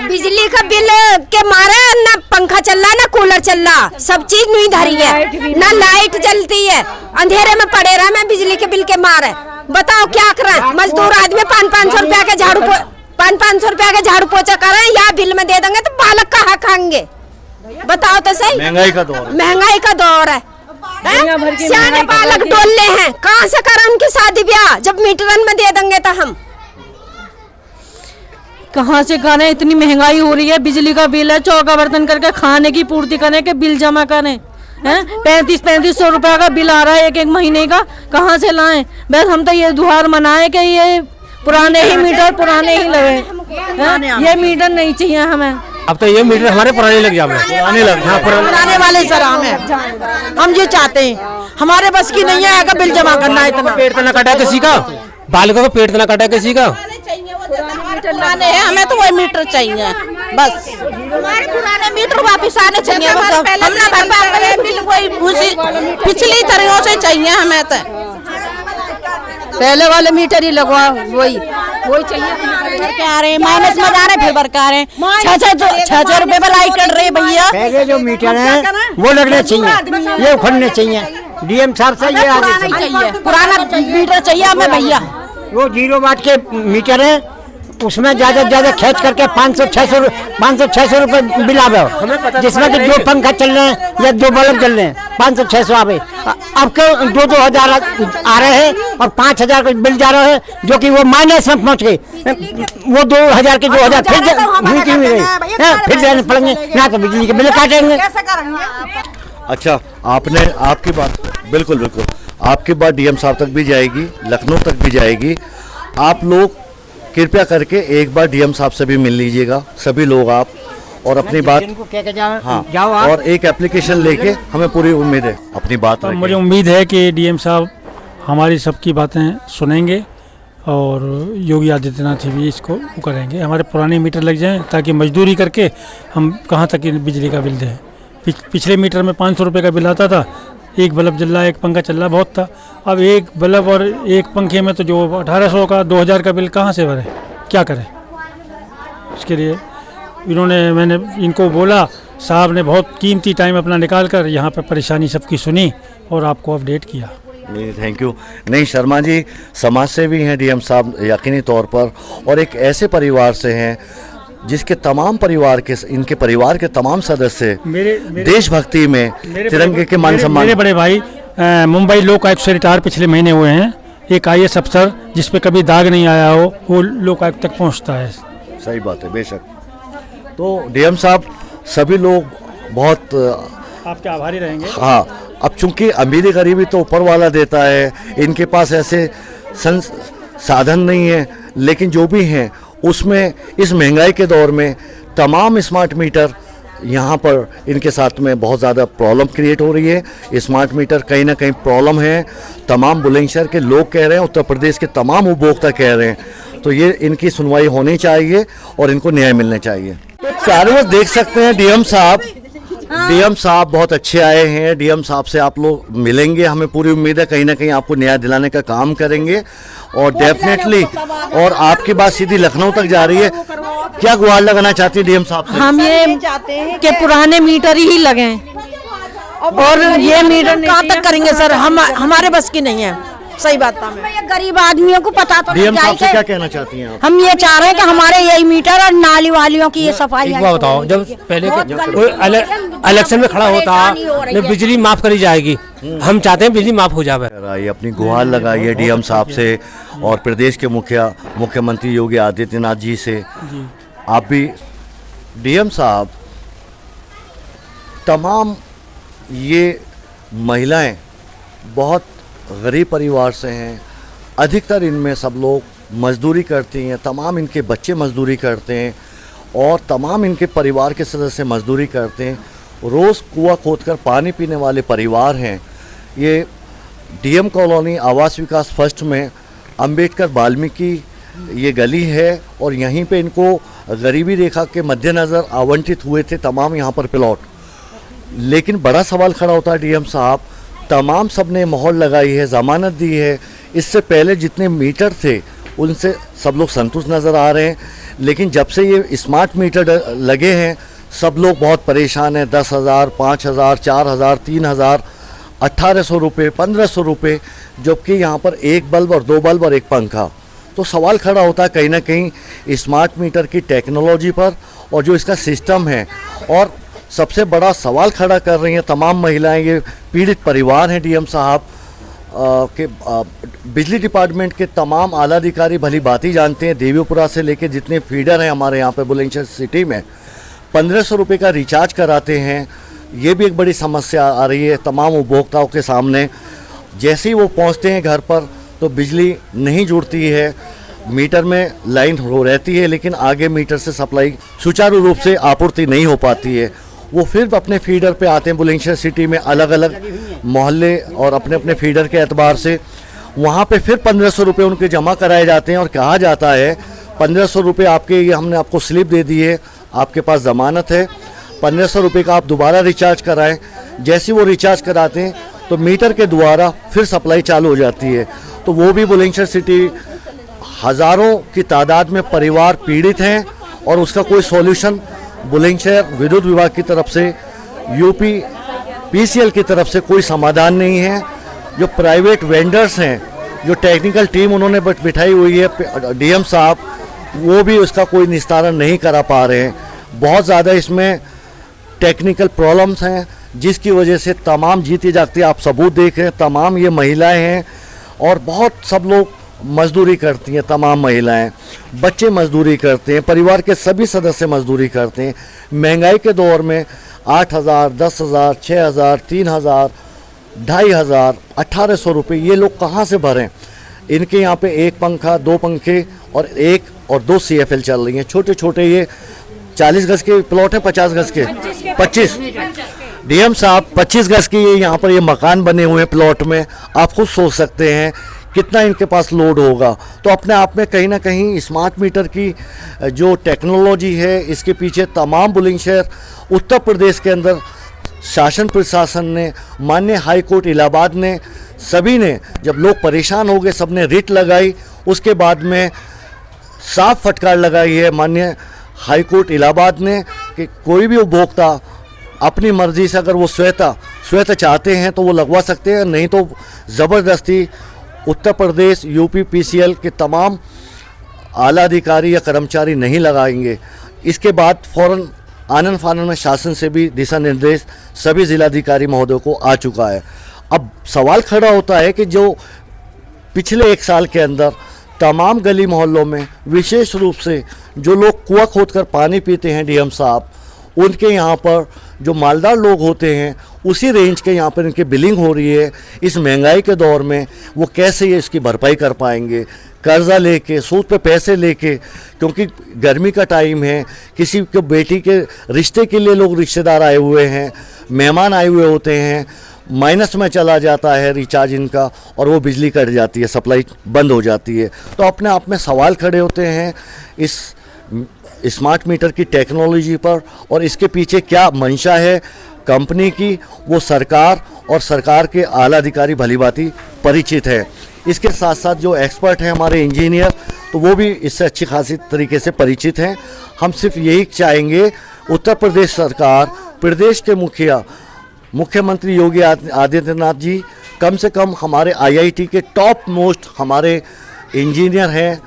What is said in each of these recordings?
बिजली का बिल के मारे ना पंखा चल रहा ना कूलर चल रहा, सब चीज नहीं धरी है, ना लाइट जलती है, अंधेरे में पड़े रहा मैं बिजली के बिल के मारे। बताओ क्या करें, मजदूर आदमी 500 रुपया के झाड़ू 500 रुपया के झाड़ू पोछा करें या बिल में दे देंगे तो बालक कहाँ खाएंगे? बताओ तो सही। महंगाई का दौर है, सियाने बालक डोलने हैं, कहाँ से करें उनकी शादी ब्याह जब मीटरन में दे देंगे तो हम कहाँ से करें? इतनी महंगाई हो रही है, बिजली का बिल है, चौका बर्तन करके खाने की पूर्ति करें कि बिल जमा करें हैं? 3500 रुपया का बिल आ रहा है एक महीने का, कहाँ से लाएं? बस हम तो ये दुहार मनाए कि ये पुराने ही मीटर पुराने ही लगे, ये मीटर नहीं चाहिए हमें। अब तो ये मीटर हमारे पुराने लग जाए, पुराने वाले सर हम ये चाहते हैं, हमारे बस की नहीं है अगर बिल जमा करना है। इतना पेट ना कटा किसी का, बालकों को पेट ना कटा किसी का, पुराने हैं, हमें तो वही मीटर चाहिए बस, हमारे पुराने मीटर वापस आने चाहिए, हमने भरपाई बिल वही पिछली तरह से चाहिए हमें तो, पहले वाले मीटर ही लगवा वही चाहिए। क्या आ रहे माइनस में जा रहे फिर भर आ रहे 600 रुपए पर लाई कर रहे भैया। पहले जो मीटर है वो लगने चाहिए, ये उखड़ने चाहिए, डीएम साहब से ये आगे चाहिए, पुराना मीटर चाहिए हमें भैया। वो 0 वाट के मीटर है, उसमें ज्यादा खींच करके 500-600 रुपए बिल आवे, जिसमें कि 2 पंखा चल रहे हैं या 2 बल्ब चल रहे हैं 500-600 आवे। अब क्यों 2-2 हजार आ रहे हैं और 5000 का बिल जा रहा है, जो कि वो माइनस में पहुंच गए, वो 2000 के 2000 फिर देने पड़ेंगे, ना तो बिजली के बिल काटेंगे। अच्छा, आपकी बात बिल्कुल आपकी बात डीएम साहब तक भी जाएगी, लखनऊ तक भी जाएगी। आप लोग कृपया करके एक बार डीएम साहब से भी मिल लीजिएगा, सभी लोग आप, और अपनी बात जाओ आप। और एक एप्लीकेशन लेके, हमें पूरी उम्मीद है अपनी बात। मुझे उम्मीद है कि डीएम साहब हमारी सबकी बातें सुनेंगे और योगी आदित्यनाथ भी इसको करेंगे, हमारे पुराने मीटर लग जाएं ताकि मजदूरी करके हम कहाँ तक बिजली का बिल दें। पिछले मीटर में 500 रुपये का बिल आता था, एक बल्ब जल रहा, एक पंखा चल रहा, बहुत था। अब एक बल्ब और एक पंखे में तो जो 1800 का 2000 का बिल कहाँ से भरें, क्या करें? इसके लिए मैंने इनको बोला, साहब ने बहुत कीमती टाइम अपना निकाल कर यहाँ पर परेशानी सबकी सुनी और आपको अपडेट किया। नहीं, थैंक यू। नहीं, शर्मा जी समाज सेवी हैं डीएम साहब यकीनी तौर पर, और एक ऐसे परिवार से हैं जिसके तमाम परिवार के, इनके परिवार के तमाम सदस्य देशभक्ति में, तिरंगे के मान सम्मान। मेरे बड़े भाई मुंबई लोक आयुक्त से रिटायर पिछले महीने हुए हैं, एक IAS अफसर जिस पे कभी दाग नहीं आया हो वो लोक आयुक्त तक पहुंचता है। सही बात है, बेशक। तो डीएम साहब सभी लोग बहुत आपके आभारी रहेंगे। हाँ, अब चूंकि अमीरी गरीबी तो ऊपर वाला देता है, इनके पास ऐसे साधन नहीं है, लेकिन जो भी हैं उसमें इस महंगाई के दौर में तमाम स्मार्ट मीटर यहाँ पर इनके साथ में बहुत ज़्यादा प्रॉब्लम क्रिएट हो रही है। स्मार्ट मीटर कहीं ना कहीं प्रॉब्लम है, तमाम बुलंदशहर के लोग कह रहे हैं, उत्तर प्रदेश के तमाम उपभोक्ता कह रहे हैं, तो ये इनकी सुनवाई होनी चाहिए और इनको न्याय मिलना चाहिए। तो चारों ओर देख सकते हैं डीएम साहब बहुत अच्छे आए हैं। डीएम साहब से आप लोग मिलेंगे, हमें पूरी उम्मीद है कहीं ना कहीं आपको न्याय दिलाने का काम करेंगे और डेफिनेटली। और आपकी बात सीधी लखनऊ तक जा रही है, क्या गुहार लगाना चाहती है डीएम साहब से? हम ये चाहते हैं कि पुराने मीटर ही लगें और ये मीटर कहाँ तक करेंगे सर, हमारे बस की नहीं है। सही बात है, गरीब आदमियों को पता तो डीएम साहब से क्या कहना चाहती हैं आप? हम ये चाह रहे हैं कि हमारे यही मीटर और नाली वालियों की ये सफाई। एक बात बताओ, जब पहले इलेक्शन में खड़ा होता बिजली माफ करी जाएगी, हम चाहते हैं बिजली माफ हो जाए। ये अपनी गुहार लगाइए डीएम साहब से और प्रदेश के मुख्यमंत्री योगी आदित्यनाथ जी से। आप भी डीएम साहब, तमाम ये महिलाएं बहुत गरीब परिवार से हैं, अधिकतर इनमें सब लोग मजदूरी करती हैं, तमाम इनके बच्चे मजदूरी करते हैं और तमाम इनके परिवार के सदस्य मजदूरी करते हैं, रोज़ कुआं खोदकर पानी पीने वाले परिवार हैं। ये डीएम कॉलोनी आवास विकास फर्स्ट में अंबेडकर वाल्मीकि ये गली है और यहीं पे इनको गरीबी रेखा के मद्देनज़र आवंटित हुए थे तमाम यहाँ पर प्लॉट। लेकिन बड़ा सवाल खड़ा होता है डीएम साहब, तमाम सब ने मोहर लगाई है, ज़मानत दी है, इससे पहले जितने मीटर थे उनसे सब लोग संतुष्ट नज़र आ रहे हैं, लेकिन जब से ये स्मार्ट मीटर लगे हैं सब लोग बहुत परेशान हैं। 10,000, 5,000, 4,000, 3,000, 1,800 रुपये, 1,500 रुपये, जबकि यहाँ पर एक बल्ब और 2 बल्ब और एक पंखा। तो सवाल खड़ा होता है कहीं ना कहीं स्मार्ट मीटर की टेक्नोलॉजी पर और जो इसका सिस्टम है। और सबसे बड़ा सवाल खड़ा कर रही हैं तमाम महिलाएं, ये पीड़ित परिवार हैं। डीएम साहब के बिजली डिपार्टमेंट के तमाम आला अधिकारी भली बात ही जानते हैं, देवीपुरा से लेके जितने फीडर हैं हमारे यहाँ पे बुलंदशहर सिटी में 1,500 रुपये का रिचार्ज कराते हैं। ये भी एक बड़ी समस्या आ रही है तमाम उपभोक्ताओं के सामने। जैसे ही वो पहुँचते हैं घर पर तो बिजली नहीं जुड़ती है, मीटर में लाइन हो रहती है लेकिन आगे मीटर से सप्लाई सुचारू रूप से आपूर्ति नहीं हो पाती है। वो फिर अपने फीडर पे आते हैं बुलंदशहर सिटी में, अलग अलग मोहल्ले और अपने अपने फीडर के एतबार से वहाँ पे फिर 1,500 रुपये उनके जमा कराए जाते हैं और कहा जाता है 1,500 रुपये आपके, ये हमने आपको स्लिप दे दी है, आपके पास ज़मानत है, 1,500 रुपये का आप दोबारा रिचार्ज कराएं। जैसे वो रिचार्ज कराते हैं तो मीटर के द्वारा फिर सप्लाई चालू हो जाती है। तो वो भी बुलंदशहर सिटी हज़ारों की तादाद में परिवार पीड़ित हैं और उसका कोई सॉल्यूशन बुलंदशहर विद्युत विभाग की तरफ से, यूपी पीसीएल की तरफ से कोई समाधान नहीं है। जो प्राइवेट वेंडर्स हैं, जो टेक्निकल टीम उन्होंने बिठाई हुई है डीएम साहब, वो भी उसका कोई निस्तारण नहीं करा पा रहे हैं। बहुत ज़्यादा इसमें टेक्निकल प्रॉब्लम्स हैं जिसकी वजह से तमाम जीती जागती आप सबूत देख रहे हैं, तमाम ये महिलाएं हैं और बहुत सब लोग मजदूरी करती हैं, तमाम महिलाएं, बच्चे मजदूरी करते हैं, परिवार के सभी सदस्य मजदूरी करते हैं। महंगाई के दौर में 8,000, 10,000, 6,000, 3,000, 2,500, 1,800 रुपये ये लोग कहाँ से भरें। इनके यहाँ पे एक पंखा, 2 पंखे और 1 और 2 CFL चल रही हैं। छोटे छोटे ये 40 गज के प्लॉट हैं, 50 गज के 25 डीएम साहब 25 गज के ये यहाँ पर ये मकान बने हुए हैं प्लॉट में। आप खुद सोच सकते हैं कितना इनके पास लोड होगा। तो अपने आप में कहीं ना कहीं स्मार्ट मीटर की जो टेक्नोलॉजी है इसके पीछे तमाम बुलंदशहर उत्तर प्रदेश के अंदर शासन प्रशासन ने, माननीय हाई कोर्ट इलाहाबाद ने, सभी ने, जब लोग परेशान हो गए सब ने रिट लगाई। उसके बाद में साफ फटकार लगाई है माननीय हाई कोर्ट इलाहाबाद ने कि कोई भी उपभोक्ता अपनी मर्जी से अगर वो स्वतः चाहते हैं तो वो लगवा सकते हैं, नहीं तो ज़बरदस्ती उत्तर प्रदेश यूपी पीसीएल के तमाम आला अधिकारी या कर्मचारी नहीं लगाएंगे। इसके बाद फ़ौरन आनन फानन में शासन से भी दिशा निर्देश सभी जिलाधिकारी महोदयों को आ चुका है। अब सवाल खड़ा होता है कि जो पिछले 1 साल के अंदर तमाम गली मोहल्लों में विशेष रूप से जो लोग कुआं खोदकर पानी पीते हैं डीएम साहब, उनके यहाँ पर जो मालदार लोग होते हैं उसी रेंज के यहाँ पर इनकी बिलिंग हो रही है। इस महंगाई के दौर में वो कैसे ये इसकी भरपाई कर पाएंगे, कर्जा लेके, सूद पे पैसे लेके, क्योंकि गर्मी का टाइम है, किसी को बेटी के रिश्ते के लिए लोग रिश्तेदार आए हुए हैं, मेहमान आए हुए होते हैं, माइनस में चला जाता है रिचार्ज इनका और वो बिजली कट जाती है, सप्लाई बंद हो जाती है। तो अपने आप में सवाल खड़े होते हैं इस स्मार्ट मीटर की टेक्नोलॉजी पर और इसके पीछे क्या मंशा है कंपनी की, वो सरकार और सरकार के आला अधिकारी भलीभांति परिचित है। इसके साथ साथ जो एक्सपर्ट हैं हमारे इंजीनियर, तो वो भी इससे अच्छी खासी तरीके से परिचित हैं। हम सिर्फ यही चाहेंगे उत्तर प्रदेश सरकार, प्रदेश के मुख्यमंत्री योगी आदित्यनाथ जी कम से कम हमारे IIT के टॉप मोस्ट हमारे इंजीनियर हैं,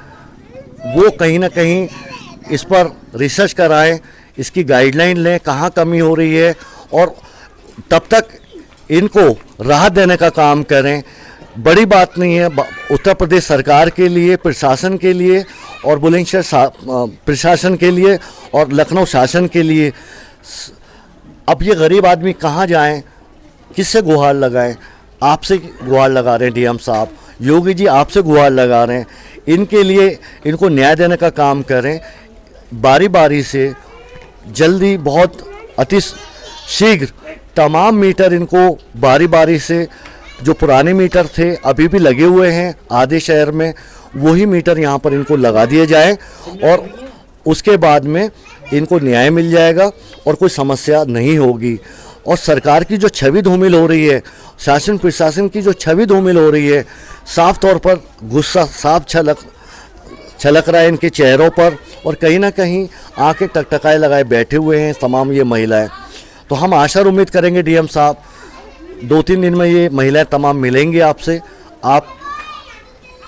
वो कहीं ना कहीं इस पर रिसर्च कराएं, इसकी गाइडलाइन लें कहाँ कमी हो रही है और तब तक इनको राहत देने का काम करें। बड़ी बात नहीं है उत्तर प्रदेश सरकार के लिए, प्रशासन के लिए और बुलंदशहर प्रशासन के लिए और लखनऊ शासन के लिए। अब ये गरीब आदमी कहाँ जाएं, किससे गुहार लगाएं? आपसे गुहार लगा रहे हैं डीएम साहब, योगी जी आपसे गुहार लगा रहे हैं। इनके लिए इनको न्याय देने का काम करें, बारी बारी से, जल्दी, बहुत अति शीघ्र तमाम मीटर इनको बारी बारी से, जो पुराने मीटर थे अभी भी लगे हुए हैं आधे शहर में, वही मीटर यहाँ पर इनको लगा दिए जाए और उसके बाद में इनको न्याय मिल जाएगा और कोई समस्या नहीं होगी। और सरकार की जो छवि धूमिल हो रही है, शासन प्रशासन की जो छवि धूमिल हो रही है, साफ तौर पर गुस्सा साफ छलक रहा है इनके चेहरों पर और कहीं ना कहीं आंखें टकटकाए लगाए बैठे हुए हैं तमाम ये महिलाएं। तो हम आशा और उम्मीद करेंगे डीएम साहब 2-3 दिन में ये महिलाएं तमाम मिलेंगी आपसे, आप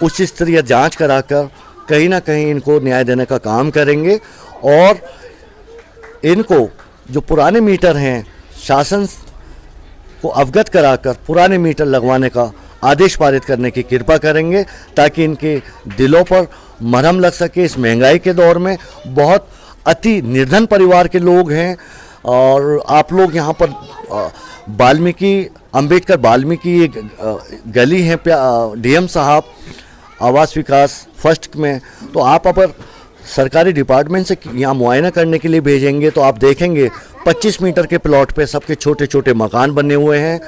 उच्च स्तरीय जांच कराकर कहीं ना कहीं इनको न्याय देने का काम करेंगे और इनको जो पुराने मीटर हैं शासन को अवगत कराकर पुराने मीटर लगवाने का आदेश पारित करने की कृपा करेंगे, ताकि इनके दिलों पर मरहम लग सके। इस महंगाई के दौर में बहुत अति निर्धन परिवार के लोग हैं और आप लोग यहाँ पर अंबेडकर वाल्मीकि एक गली है डीएम साहब आवास विकास फर्स्ट में, तो आप अगर सरकारी डिपार्टमेंट से यहाँ मुआयना करने के लिए भेजेंगे तो आप देखेंगे 25 मीटर के प्लॉट पे सबके छोटे छोटे मकान बने हुए हैं।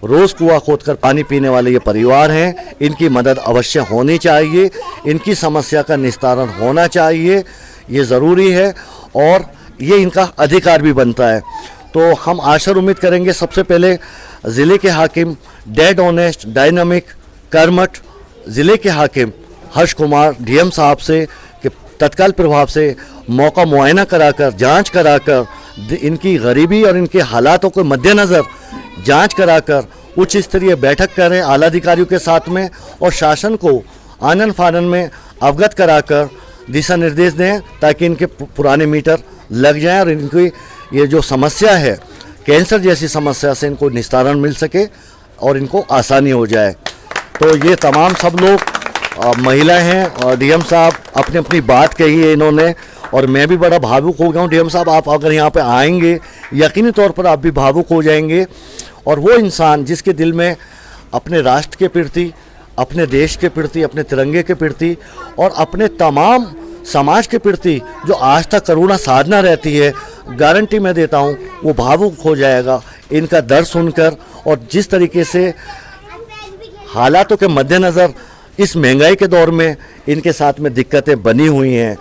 रोज़ कुआं खोदकर पानी पीने वाले ये परिवार हैं, इनकी मदद अवश्य होनी चाहिए, इनकी समस्या का निस्तारण होना चाहिए, ये ज़रूरी है और ये इनका अधिकार भी बनता है। तो हम आशा और उम्मीद करेंगे सबसे पहले ज़िले के हाकिम डेड ऑनेस्ट डायनामिक कर्मठ ज़िले के हाकिम हर्ष कुमार डीएम साहब से कि तत्काल प्रभाव से मौका मुआयना कराकर जांच कराकर इनकी गरीबी और इनके हालातों को मद्देनज़र जांच कराकर उच्च स्तरीय बैठक करें आला अधिकारियों के साथ में और शासन को आनन फानन में अवगत कराकर दिशा निर्देश दें ताकि इनके पुराने मीटर लग जाएं और इनकी ये जो समस्या है कैंसर जैसी समस्या से इनको निस्तारण मिल सके और इनको आसानी हो जाए। तो ये तमाम सब लोग महिला हैं और डीएम साहब अपनी अपनी बात कही है इन्होंने और मैं भी बड़ा भावुक हो गया हूँ। डीएम साहब आप अगर यहाँ पे आएंगे यकीनी तौर पर आप भी भावुक हो जाएंगे और वो इंसान जिसके दिल में अपने राष्ट्र के प्रति, अपने देश के प्रति, अपने तिरंगे के प्रति और अपने तमाम समाज के प्रति जो आस्था करुणा साधना रहती है, गारंटी मैं देता हूँ वो भावुक हो जाएगा इनका दर्द सुनकर। और जिस तरीके से हालातों के मद्देनज़र इस महंगाई के दौर में इनके साथ में दिक्कतें बनी हुई हैं,